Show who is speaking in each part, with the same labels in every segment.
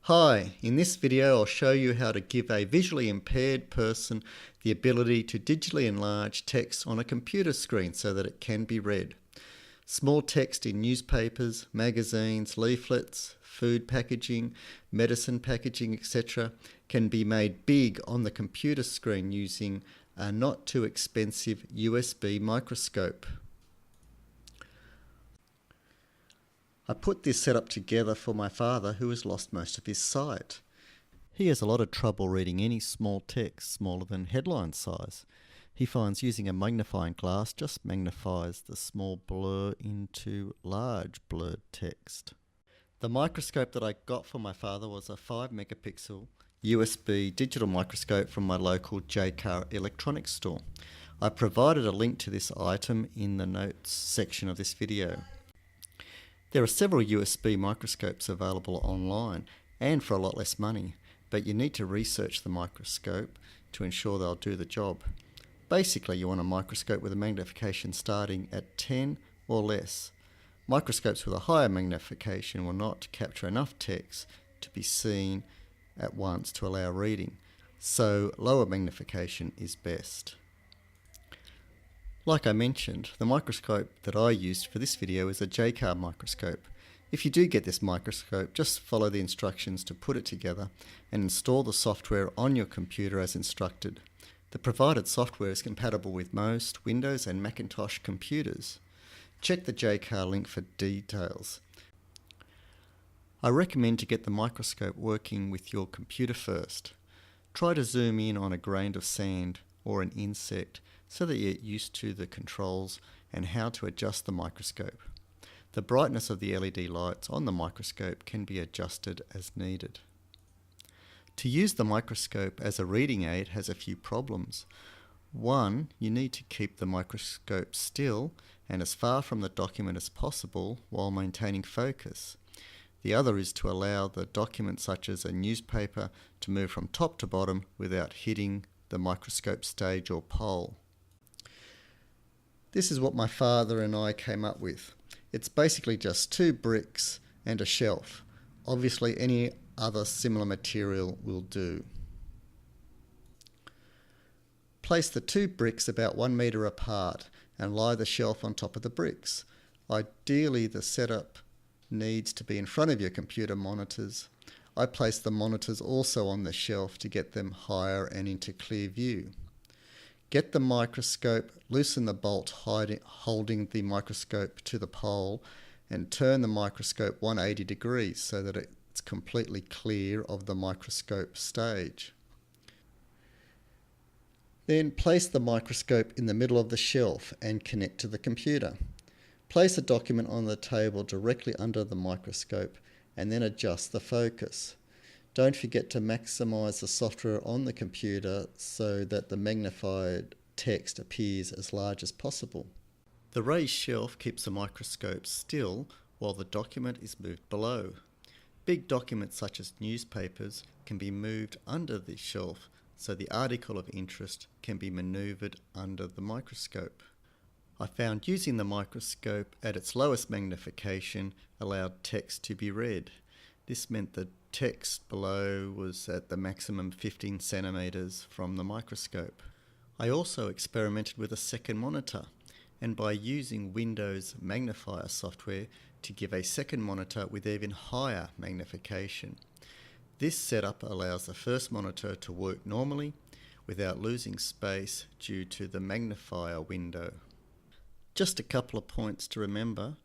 Speaker 1: Hi, in this video I'll show you how to give a visually impaired person the ability to digitally enlarge text on a computer screen so that it can be read. Small text in newspapers, magazines, leaflets, food packaging, medicine packaging, etc. can be made big on the computer screen using a not too expensive USB microscope. I put this setup together for my father who has lost most of his sight. He has a lot of trouble reading any small text smaller than headline size. He finds using a magnifying glass just magnifies the small blur into large blurred text. The microscope that I got for my father was a 5 megapixel USB digital microscope from my local Jaycar electronics store. I provided a link to this item in the notes section of this video. There are several USB microscopes available online and for a lot less money, but you need to research the microscope to ensure they'll do the job. Basically, you want a microscope with a magnification starting at 10 or less. Microscopes with a higher magnification will not capture enough text to be seen at once to allow reading, so lower magnification is best. Like I mentioned, the microscope that I used for this video is a Jaycar microscope. If you do get this microscope, just follow the instructions to put it together and install the software on your computer as instructed. The provided software is compatible with most Windows and Macintosh computers. Check the Jaycar link for details. I recommend to get the microscope working with your computer first. Try to zoom in on a grain of sand or an insect so that you get used to the controls and how to adjust the microscope. The brightness of the LED lights on the microscope can be adjusted as needed. To use the microscope as a reading aid has a few problems. One, you need to keep the microscope still and as far from the document as possible while maintaining focus. The other is to allow the document such as a newspaper to move from top to bottom without hitting the microscope stage or pole. This is what my father and I came up with. It's basically just 2 bricks and a shelf. Obviously any other similar material will do. Place the 2 bricks about 1 meter apart and lie the shelf on top of the bricks. Ideally the setup needs to be in front of your computer monitors. I placed the monitors also on the shelf to get them higher and into clear view. Get the microscope, loosen the bolt holding the microscope to the pole and turn the microscope 180 degrees so that it's completely clear of the microscope stage. Then place the microscope in the middle of the shelf and connect to the computer. Place a document on the table directly under the microscope and then adjust the focus. Don't forget to maximize the software on the computer so that the magnified text appears as large as possible. The raised shelf keeps the microscope still while the document is moved below. Big documents such as newspapers can be moved under the shelf so the article of interest can be maneuvered under the microscope. I found using the microscope at its lowest magnification allowed text to be read. This meant the text below was at the maximum 15 centimeters from the microscope. I also experimented with a second monitor, and by using Windows magnifier software to give a second monitor with even higher magnification. This setup allows the first monitor to work normally without losing space due to the magnifier window. Just a couple of points to remember.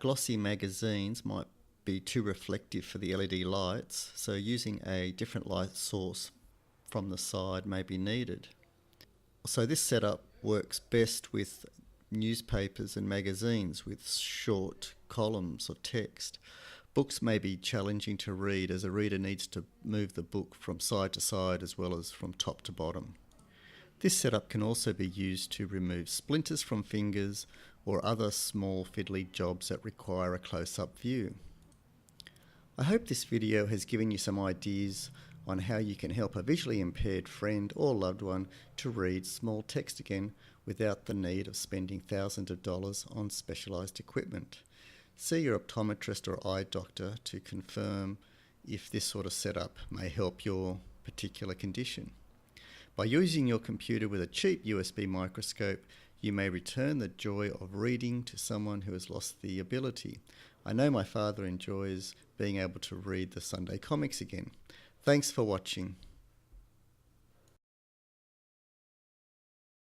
Speaker 1: Glossy magazines might be too reflective for the LED lights, so using a different light source from the side may be needed. So this setup works best with newspapers and magazines with short columns of text. Books may be challenging to read as a reader needs to move the book from side to side as well as from top to bottom. This setup can also be used to remove splinters from fingers or other small fiddly jobs that require a close-up view. I hope this video has given you some ideas on how you can help a visually impaired friend or loved one to read small text again without the need of spending thousands of dollars on specialised equipment. See your optometrist or eye doctor to confirm if this sort of setup may help your particular condition. By using your computer with a cheap USB microscope, you may return the joy of reading to someone who has lost the ability. I know my father enjoys being able to read the Sunday comics again. Thanks for watching.